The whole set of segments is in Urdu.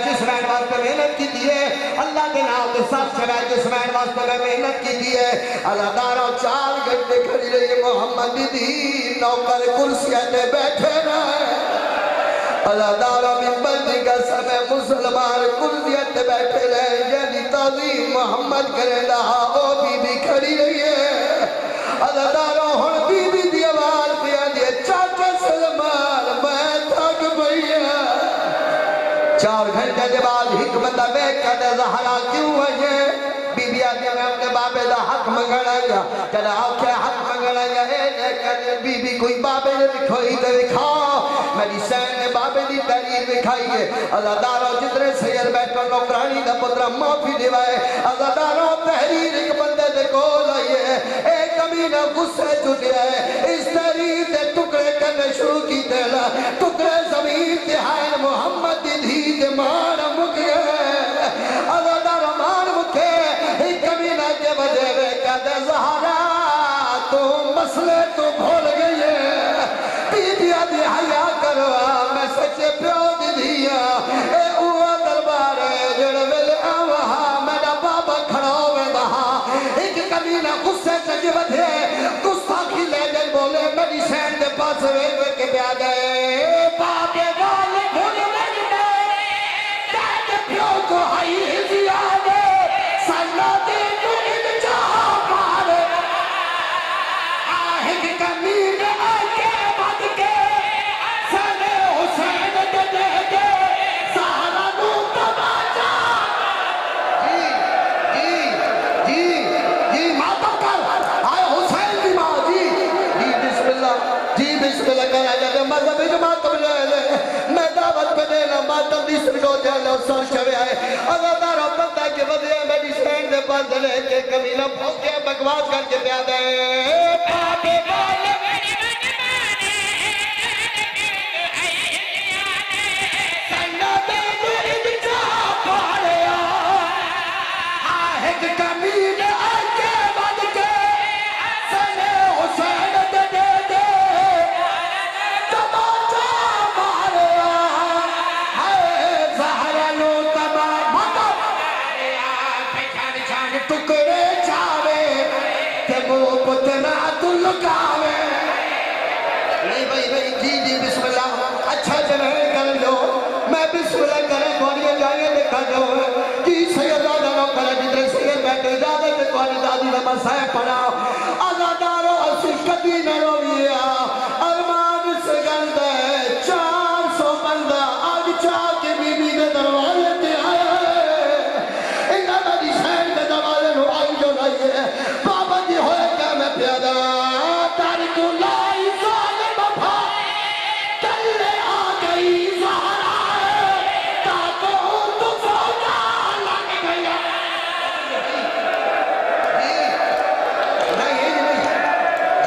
جسمین واسطے محنت کی دیئے اللہ کے نام کے ساتھ چلائے جسمین واسطے میں محنت کی دیئے اللہ داروں 4 گھنٹے کھڑی رہی محمد دی نوکر کرسیاں بیٹھے رہے اللہ داروں ممبر دی قسم مسلمان کرسیاں بیٹھے رہے یعنی تعظیم محمد کرے رہا او بی بی کھڑی رہی ہے اللہ داروں ہن بی بی دی آواز پیا دیئے چاچا سلمان میں تھک بھئیا 4 گھنٹے کے بعد ایک بندہ بیٹھ کہتے زہرا کیوں ہے یہ بی بی آدمی میں اپنے بابے دا حق منگنا گیا کہتے آکھے حق منگنا گیا کہتے بی بی کوئی بابے نے دکھوئی دے دکھا میری سین نے بابے دی تحریر دکھائی ہے اللہ داروں جتنے سید بیٹھو نوکرانی دا پترہ معافی دیوائے اللہ داروں تحریر ایک بندے دے کول آئیے ایک کمینہ غصے چکے ہے اس تحریر دے ٹکڑے کرنے شروع کی دیلا ٹکڑے زمین تہائن محمد دی دھید مان مکے اللہ داروں مان مکے ایک کمینہ کے وجہ میں کہتے زہرا تو مسئلے تو بھول گئی ہے بی بی آدھی حیاء کروا میں سچے پیو دی دیا اے اوہ دربار جڑ ویلے آوہا میرا بابا کھڑا ہوئے دہا ایک کمینہ غصے سے جو بدھے گستاخی لے جل بولے میری سین دے پاس ویلے کے بیا گئے بابے والے بھولے لگنے داد پیو کو ہائی زیادے سنہ دے تو انجا پارے آہد کمینہ آکے بد کے سنے حسین دے دے دے سہرہ نو تباجا جی ماتم کر آئے حسین دی ماں جی بسم اللہ کرا جاتے مذہب جماعتم لے لے میں دعوت پہ دینا ماتم دی سمجھو دے لے سال شوے آئے اگر دارا بندہ کے وضعے میری سین دے پاس لے کے کمینہ پھوک کے بکواس کر کے پیا دے پاپے والے سنہ دے دو انجا پارے آہد کمینہ آکے بد کے سنے حسین دے دے دے تباجا مارے زہرا لو تبا ماتا پہچان چھان ٹکڑے چاوے کہ وہ پتنا تو لکاوے نہیں بھائی جی بسم اللہ اچھا جنہیں کر لو میں بسم اللہ کریں کوانیاں جائیں لکھا جو جی سید آدھانوں کریں جتنے سید بیٹھے زیادہ سے کوانی دادی نمہ سائے پڑھاؤ آزاداروں اسی کبھی نہ رویا ارمان سے گندہ ہے 400 بندہ آج چاہ کے بی بی دے دروازے تے آیا ہے انہا میری سین دے دروازے نو آئی جو نہیں ہے بابا جی ہوئے کیا میں پیادا تاریخ لائی ظالم بھا کلے آ گئی زہرا ہے تاکو تو فوجا لگ گیا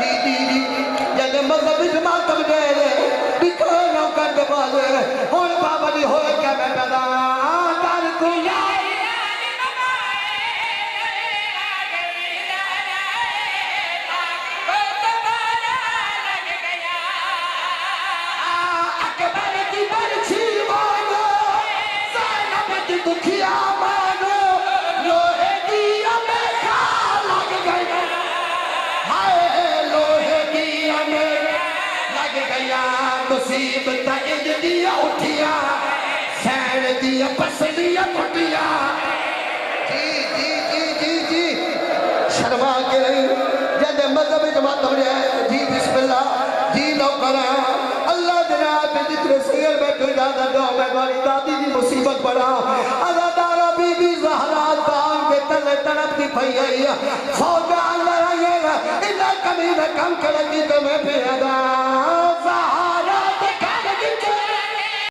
جی جلے مذہب جماعتم دے لے بکھو نوکر دے بازے ہوئے بابا جی ہوئے کیا میں پیدا تاریخ لائی اکبر کی برچی مانو زینب کی دکھیا مانو لوہے دیا میں کھا لگ گیا ہائے لوہے دیا میں لگ گیا مصیبت اج دیا اٹھیا سین دیا پسلیا پٹیا جی شرما کے رہی جیسے مذہب جماعت ہم نے جی بسم اللہ جی نوکرہ اللہ جناب پہ جتنے سیر میں تو اجازت دو میں باری دادی دی مصیبت پڑا ازادارہ بی بی زہرا داؤں کے تلے طرف دی پہی آئی فوجہ اللہ رہیے گا انہا کمی نہ کم کرنگی تو میں پھر ادا